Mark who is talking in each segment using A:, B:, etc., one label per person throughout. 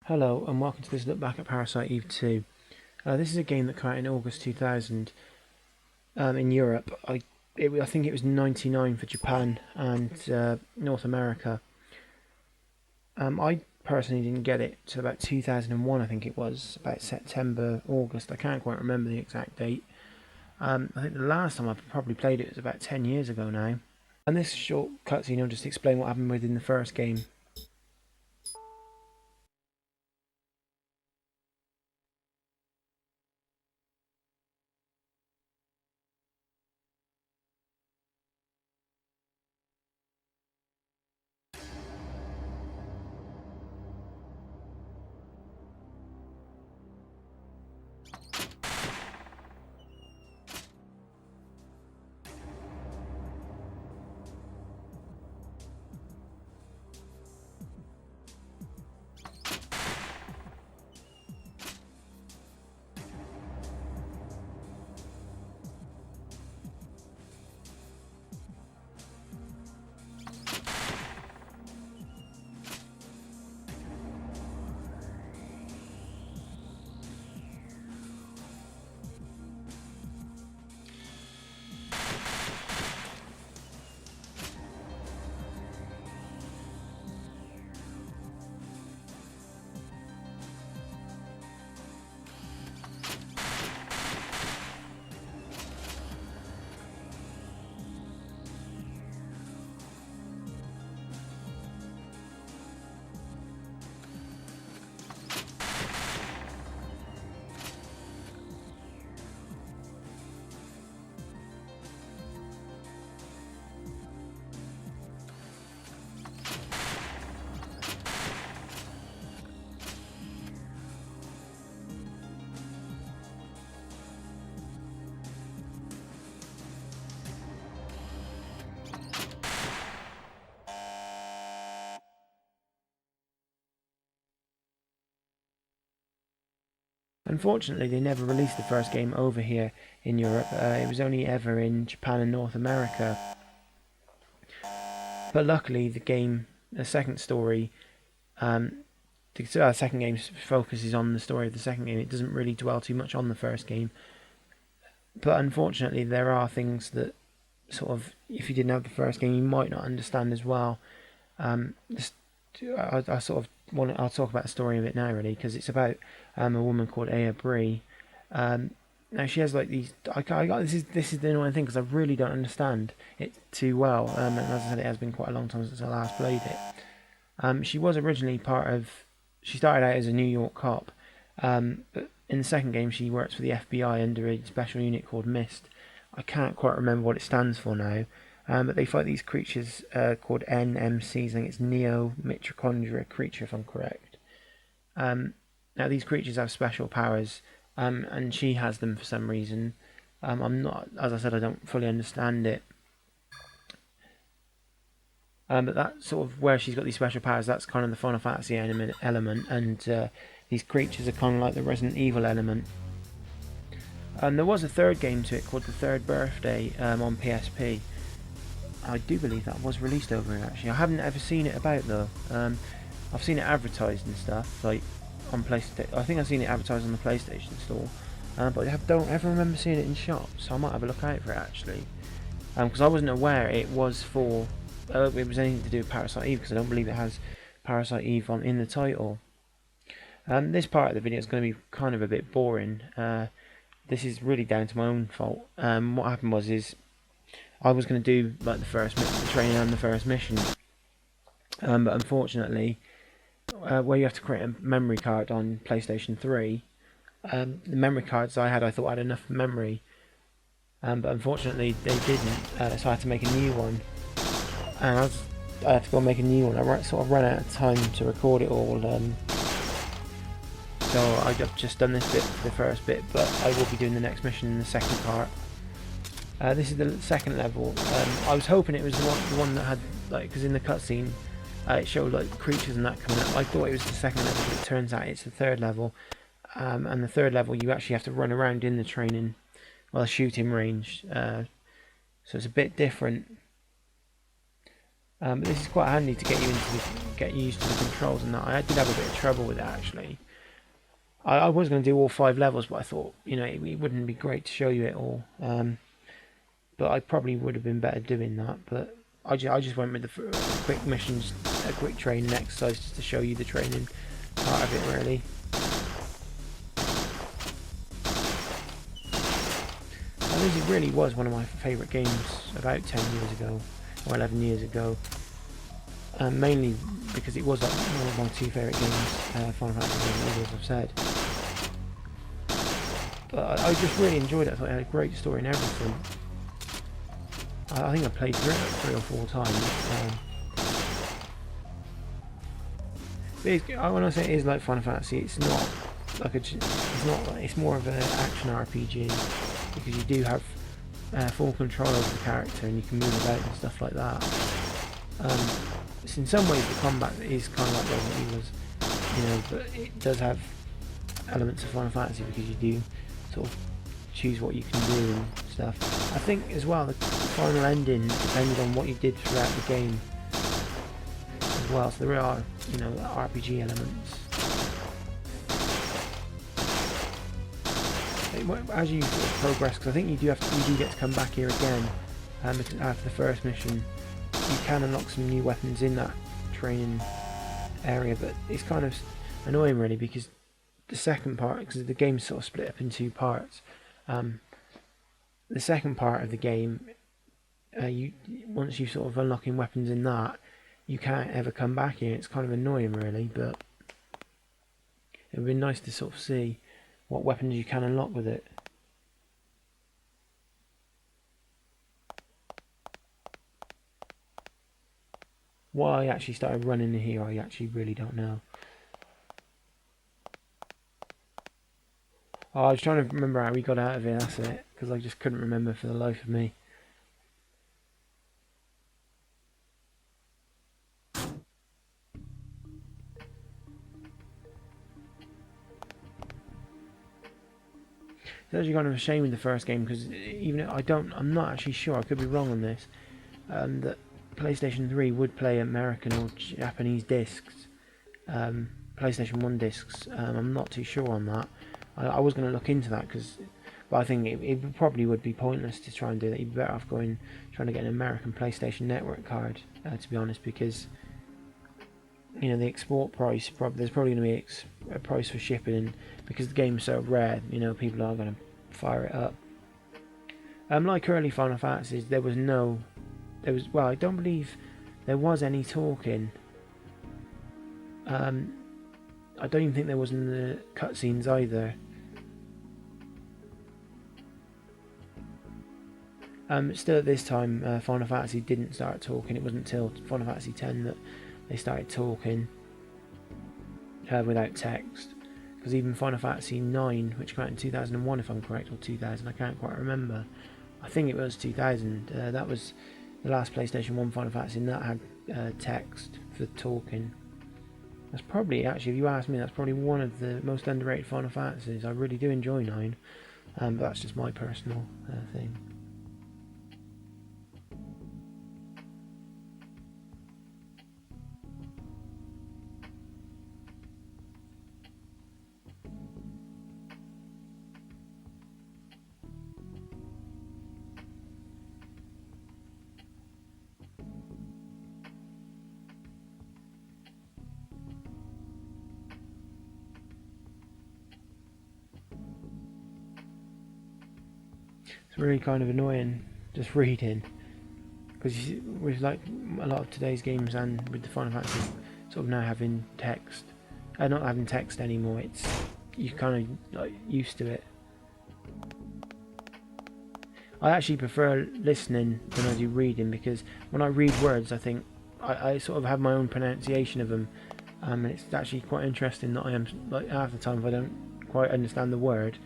A: Hello and welcome to this look back at Parasite Eve 2. This is a game that came out in August 2000 in Europe. I think it was 99 for Japan and North America. I personally didn't get it till about 2001, I think it was, about September, August. I can't quite remember the exact date. I think the last time I probably played it was about 10 years ago now. And this short cutscene will just explain what happened within the first game. Unfortunately, they never released the first game over here in Europe. It was only ever in Japan and North America. But luckily, the second story, the second game focuses on the story of the second game. It doesn't really dwell too much on the first game. But unfortunately, there are things that sort of, if you didn't have the first game, you might not understand as well. This, I sort of I'll talk about the story of it now, really, because it's about a woman called Aya Brea. Now she has like these. I got this is the annoying thing because I really don't understand it too well. And as I said, it has been quite a long time since I last played it. She was originally part of. She started out as a New York cop, but in the second game she works for the FBI under a special unit called Mist. I can't quite remember what it stands for now. But they fight these creatures called NMCs. I think it's Neo Mitochondria creature, if I'm correct. Now these creatures have special powers, and she has them for some reason. I'm not, as I said, I don't fully understand it. But that's sort of where she's got these special powers. That's kind of the Final Fantasy element, and these creatures are kind of like the Resident Evil element. There was a third game to it called The Third Birthday on PSP. I do believe that was released over here, actually. I haven't ever seen it about though. I've seen it advertised and stuff, like on PlayStation. I think I've seen it advertised on the PlayStation store, but I don't ever remember seeing it in shops. So I might have a look out for it actually, because I wasn't aware it was for. It was anything to do with Parasite Eve, because I don't believe it has Parasite Eve in the title. This part of the video is going to be kind of a bit boring. This is really down to my own fault. What happened was I was going to do like the training and the first mission, but unfortunately, where you have to create a memory card on PlayStation 3, the memory cards I thought had enough memory, but unfortunately they didn't, so I had to make a new one, and I had to go and make a new one. I sort of ran out of time to record it all, so I've just done this bit, the first bit, but I will be doing the next mission in the second part. This is the second level. I was hoping it was the one that had, like, because in the cutscene it showed like creatures and that coming up. I thought it was the second level, but it turns out it's the third level. And the third level you actually have to run around in the training, shooting range. So it's a bit different. But this is quite handy to get used to the controls and that. I did have a bit of trouble with it actually. I was going to do all 5 levels, but I thought, you know, it wouldn't be great to show you it all. But I probably would have been better doing that. But I just went with the quick missions, a quick training exercise just to show you the training part of it really. And this really was one of my favourite games about 10 years ago, or 11 years ago. Mainly because it was like one of my 2 favourite games, Final Fantasy, as I've said. But I just really enjoyed it. I thought it had a great story and everything. I think I played through it like 3 or 4 times. When I say it is like Final Fantasy, it's not like it's more of an action RPG because you do have full control over the character and you can move about and stuff like that. In some ways, the combat is kind of like Resident Evil's, you know, but it does have elements of Final Fantasy because you do sort of choose what you can do and stuff. I think as well the final ending depended on what you did throughout the game as well, so there are, you know, RPG elements. As you sort of progress, because I think you do get to come back here again after the first mission. You can unlock some new weapons in that training area, but it's kind of annoying really because the second part, because the game's sort of split up in 2 parts. The second part of the game, once you sort of unlocking weapons in that, you can't ever come back here. It's kind of annoying really, but it would be nice to sort of see what weapons you can unlock with it. Why I actually started running in here, I actually really don't know. Oh, I was trying to remember how we got out of it, that's it, because I just couldn't remember for the life of me. It's actually kind of a shame with the first game because I'm not actually sure, I could be wrong on this, that PlayStation 3 would play American or Japanese discs, PlayStation 1 discs. I'm not too sure on that. I was going to look into that but I think it probably would be pointless to try and do that. You'd be better off trying to get an American PlayStation Network card, to be honest, because you know the export price. There's probably going to be a price for shipping, and because the game's so rare, you know, people are going to fire it up. Like early Final Fantasies, I don't believe there was any talking. I don't even think there was in the cutscenes either. Still at this time, Final Fantasy didn't start talking. It wasn't until Final Fantasy X that they started talking without text. Because even Final Fantasy IX, which came out in 2001 if I'm correct, or 2000, I can't quite remember. I think it was 2000. That was the last PlayStation 1 Final Fantasy, and that had text for talking. That's probably, actually, if you ask me, that's probably one of the most underrated Final Fantasies. I really do enjoy 9, but that's just my personal thing. It's really kind of annoying just reading, because with like a lot of today's games and with the Final Fantasy sort of now having text, not having text anymore, you kind of like used to it. I actually prefer listening than I do reading, because when I read words I think I sort of have my own pronunciation of them, and it's actually quite interesting that I am, like, half the time if I don't quite understand the word,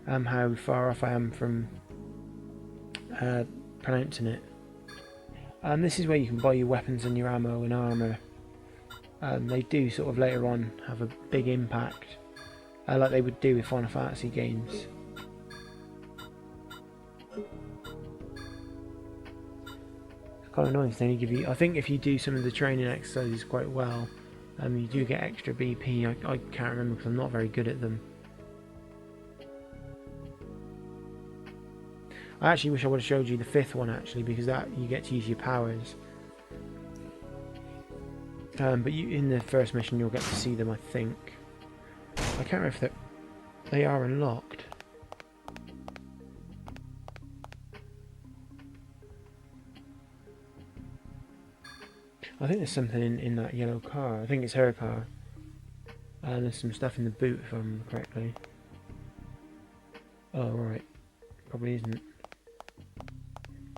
A: how far off I am from pronouncing it. This is where you can buy your weapons and your ammo and armour. They do sort of later on have a big impact, like they would do with Final Fantasy games. kind of nice. They only give you, I think if you do some of the training exercises quite well, you do get extra BP. I can't remember because I'm not very good at them. I actually wish I would have showed you the 5th one actually, because that you get to use your powers. But in the first mission you'll get to see them, I think. I can't remember if they are unlocked. I think there's something in that yellow car. I think it's her car. And there's some stuff in the boot if I remember correctly. Oh right, probably isn't.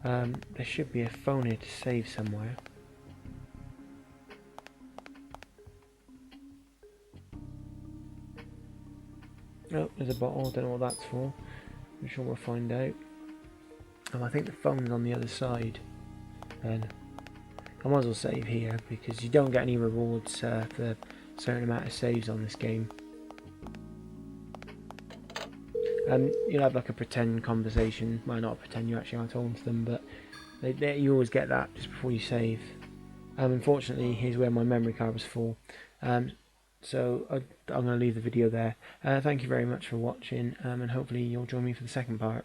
A: There should be a phone here to save somewhere. Oh, there's a bottle, don't know what that's for. I'm sure we'll find out. Oh, I think the phone's on the other side. And I might as well save here because you don't get any rewards for a certain amount of saves on this game. You'll have like a pretend conversation. Well, not pretend, you actually are talking to them, but you always get that just before you save. Unfortunately, here's where my memory card was full. So I'm going to leave the video there. Thank you very much for watching, and hopefully you'll join me for the second part.